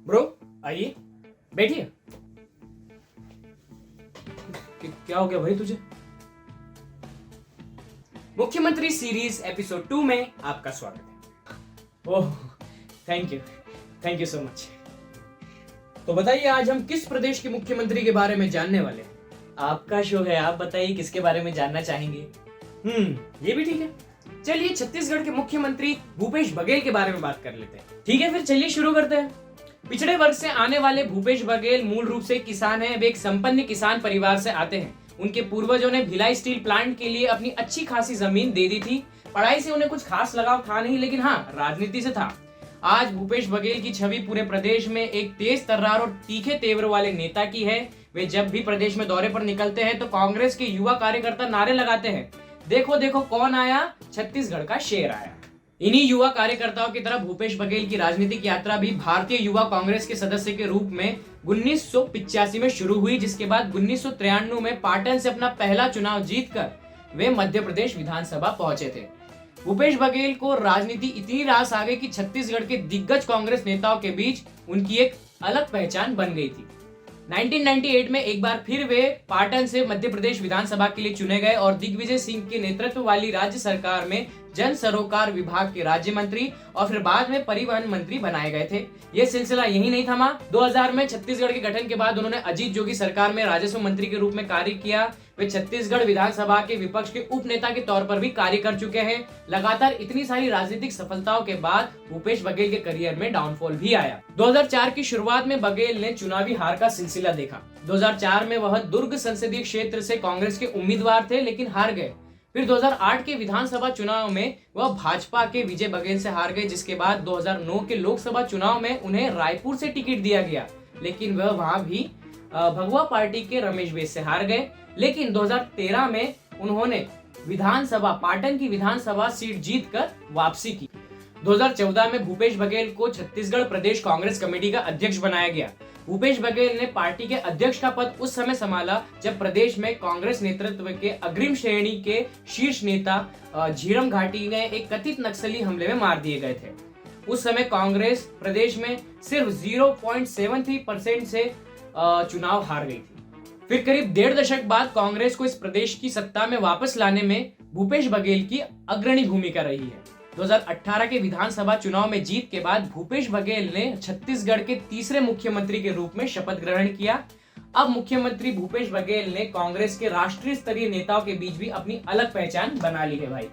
Bro आइए बैठिए। क्या हो गया भाई तुझे? मुख्यमंत्री सीरीज एपिसोड 2 में आपका स्वागत है। Oh thank you so much. तो बताइए आज हम किस प्रदेश के मुख्यमंत्री के बारे में जानने वाले हैं? आपका शो है, आप बताइए किसके बारे में जानना चाहेंगे। ये भी ठीक है। चलिए छत्तीसगढ़ के मुख्यमंत्री भूपेश बघेल के बारे में बात कर लेते हैं। ठीक है, फिर चलिए शुरू करते हैं। पिछड़े वर्ग से आने वाले भूपेश बघेल मूल रूप से किसान हैं। वे एक संपन्न किसान परिवार से आते हैं। उनके पूर्वजों ने भिलाई स्टील प्लांट के लिए अपनी अच्छी खासी जमीन दे दी थी। पढ़ाई से उन्हें कुछ खास लगाव था नहीं, लेकिन हाँ राजनीति से था। आज भूपेश बघेल की छवि पूरे प्रदेश में एक तेज तर्रार और तीखे तेवर वाले नेता की है। वे जब भी प्रदेश में दौरे पर निकलते हैं तो कांग्रेस के युवा कार्यकर्ता नारे लगाते हैं, देखो देखो कौन आया, छत्तीसगढ़ का शेर आया। इन्हीं युवा कार्यकर्ताओं की तरह भूपेश बघेल की राजनीतिक यात्रा भी भारतीय युवा कांग्रेस के सदस्य के रूप में 1985 में शुरू हुई, जिसके बाद 1993 में पाटन से अपना पहला चुनाव जीतकर वे मध्य प्रदेश विधानसभा पहुंचे थे। भूपेश बघेल को राजनीति इतनी रास आ गई कि छत्तीसगढ़ के दिग्गज कांग्रेस नेताओं के बीच उनकी एक अलग पहचान बन गई थी। 1998 में एक बार फिर वे पाटन से मध्य प्रदेश विधानसभा के लिए चुने गए और दिग्विजय सिंह के नेतृत्व वाली राज्य सरकार में जन सरोकार विभाग के राज्य मंत्री और फिर बाद में परिवहन मंत्री बनाए गए थे। यह सिलसिला यही नहीं थमा। 2000 में छत्तीसगढ़ के गठन के बाद उन्होंने अजीत जोगी सरकार में राजस्व मंत्री के रूप में कार्य किया। वे छत्तीसगढ़ विधानसभा के विपक्ष के उप नेता के तौर पर भी कार्य कर चुके हैं। लगातार इतनी सारी राजनीतिक सफलताओं के बाद भूपेश बघेल के करियर में डाउनफॉल भी आया। 2004 की शुरुआत में बघेल ने चुनावी हार का सिलसिला देखा। 2004 में वह दुर्ग संसदीय क्षेत्र से कांग्रेस के उम्मीदवार थे, लेकिन हार गए। फिर 2008 के विधानसभा चुनाव में वह भाजपा के विजय बघेल से हार गए, जिसके बाद 2009 के लोकसभा चुनाव में उन्हें रायपुर से टिकट दिया गया, लेकिन वह वहां भी भगवा पार्टी के रमेश बैस से हार गए। लेकिन 2013 में उन्होंने विधानसभा पाटन की विधानसभा सीट जीतकर वापसी की। 2014 में भूपेश बघेल को छत्तीसगढ़ प्रदेश कांग्रेस कमेटी का अध्यक्ष बनाया गया। भूपेश बघेल ने पार्टी के अध्यक्ष का पद उस समय संभाला जब प्रदेश में कांग्रेस नेतृत्व के अग्रिम श्रेणी के शीर्ष नेता झीरम घाटी में एक कथित नक्सली हमले में मार दिए गए थे। उस समय कांग्रेस प्रदेश में सिर्फ 0.73% से चुनाव हार गई थी। फिर करीब 1.5 दशक बाद कांग्रेस को इस प्रदेश की सत्ता में वापस लाने में भूपेश बघेल की अग्रणी भूमिका रही है। 2018 के विधानसभा चुनाव में जीत के बाद भूपेश बघेल ने छत्तीसगढ़ के तीसरे मुख्यमंत्री के रूप में शपथ ग्रहण किया। अब मुख्यमंत्री भूपेश बघेल ने कांग्रेस के राष्ट्रीय स्तरीय नेताओं के बीच भी अपनी अलग पहचान बना ली है भाई।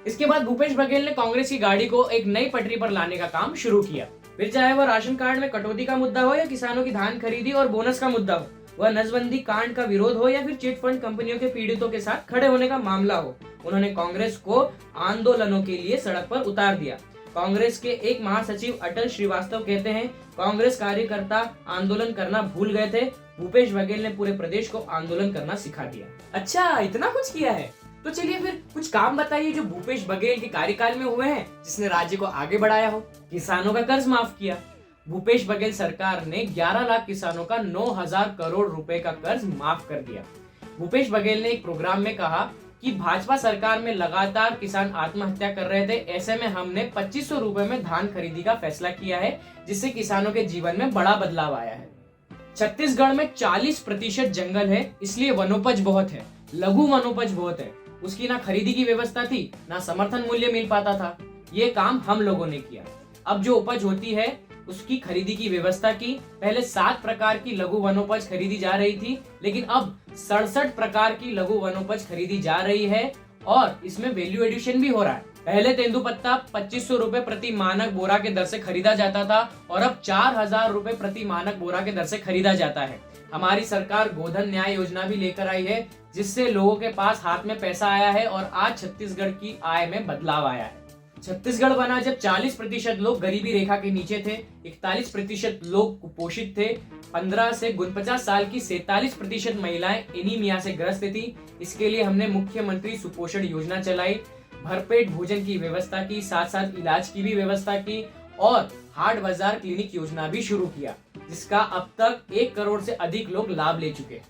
इसके बाद भूपेश बघेल ने कांग्रेस की गाड़ी को एक नई पटरी पर लाने का काम शुरू किया। फिर चाहे वह राशन कार्ड में कटौती का मुद्दा हो या किसानों की धान खरीदी और बोनस का मुद्दा हो, वह नसबंदी कांड का विरोध हो या फिर चिट फंड कंपनियों के पीड़ितों के साथ खड़े होने का मामला हो, उन्होंने कांग्रेस को आंदोलनों के लिए सड़क पर उतार दिया। कांग्रेस के एक महासचिव अटल श्रीवास्तव कहते हैं, कांग्रेस कार्यकर्ता आंदोलन करना भूल गए थे, भूपेश बघेल ने पूरे प्रदेश को आंदोलन करना सिखा दिया। अच्छा, इतना कुछ किया है? तो चलिए फिर कुछ काम बताइए जो भूपेश बघेल के कार्यकाल में हुए हैं जिसने राज्य को आगे बढ़ाया हो। किसानों का कर्ज माफ किया। भूपेश बघेल सरकार ने 11 लाख किसानों का 9,000 करोड़ रुपए का कर्ज माफ कर दिया। भूपेश बघेल ने एक प्रोग्राम में कहा कि भाजपा सरकार में लगातार किसान आत्महत्या कर रहे थे, ऐसे में हमने 2500 रुपए में धान खरीदी का फैसला किया है, जिससे किसानों के जीवन में बड़ा बदलाव आया है। छत्तीसगढ़ में 40% जंगल है, इसलिए वनोपज बहुत है, लघु वनोपज बहुत है। उसकी ना खरीदी की व्यवस्था थी, ना समर्थन मूल्य मिल पाता था। ये काम हम लोगों ने किया। अब जो उपज होती है उसकी खरीदी की व्यवस्था की। पहले 7 प्रकार की लघु वनोपज खरीदी जा रही थी, लेकिन अब 67 प्रकार की लघु वनोपज खरीदी जा रही है और इसमें वैल्यू एडिशन भी हो रहा है। पहले तेंदुपत्ता 2500 रुपए प्रति मानक बोरा के दर से खरीदा जाता था और अब 4000 रुपए प्रति मानक बोरा के दर से खरीदा जाता है। हमारी सरकार गोधन न्याय योजना भी लेकर आई है, जिससे लोगों के पास हाथ में पैसा आया है और आज छत्तीसगढ़ की आय में बदलाव आया है। छत्तीसगढ़ बना जब 40% लोग गरीबी रेखा के नीचे थे, 41% लोग कुपोषित थे, 15 से 49 साल की 47% महिलाएं एनीमिया से ग्रस्त थी। इसके लिए हमने मुख्यमंत्री सुपोषण योजना चलाई, भरपेट भोजन की व्यवस्था की, साथ साथ इलाज की भी व्यवस्था की और हाट बाजार क्लिनिक योजना भी शुरू किया, जिसका अब तक 1 करोड़ से अधिक लोग लाभ ले चुके।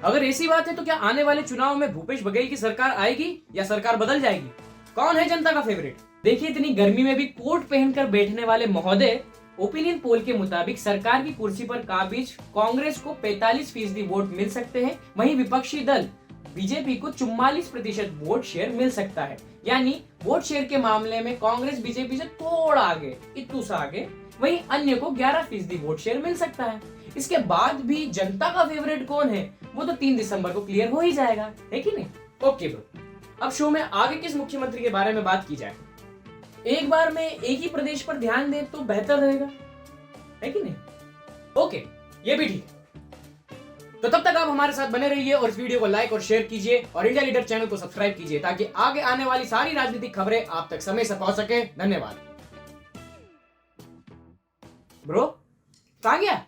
अगर ऐसी बात है तो क्या आने वाले चुनाव में भूपेश बघेल की सरकार आएगी या सरकार बदल जाएगी? कौन है जनता का फेवरेट? देखिए, इतनी गर्मी में भी कोट पहनकर बैठने वाले महोदय ओपिनियन पोल के मुताबिक सरकार की कुर्सी पर काबिज कांग्रेस को 45% वोट मिल सकते हैं, वहीं विपक्षी दल बीजेपी को 44% वोट शेयर मिल सकता है। यानी वोट शेयर के मामले में कांग्रेस बीजेपी से थोड़ा आगे, इतू सा आगे, वहीं अन्य को 11% वोट शेयर मिल सकता है। इसके बाद भी जनता का फेवरेट कौन है वो तो 3 दिसंबर को क्लियर हो ही जाएगा, है कि नहीं? ओके ब्रो, अब शो में आगे किस मुख्यमंत्री के बारे में बात की जाए? एक बार में एक ही प्रदेश पर ध्यान दें तो बेहतर रहेगा, है कि नहीं? ओके, ये भी ठीक है। तो तब तक आप हमारे साथ बने रहिए और इस वीडियो को लाइक और शेयर कीजिए और इंडिया लीडर चैनल को सब्सक्राइब कीजिए ताकि आगे आने वाली सारी राजनीतिक खबरें आप तक समय से पहुंच सके। धन्यवाद। ब्रो, कहां गया?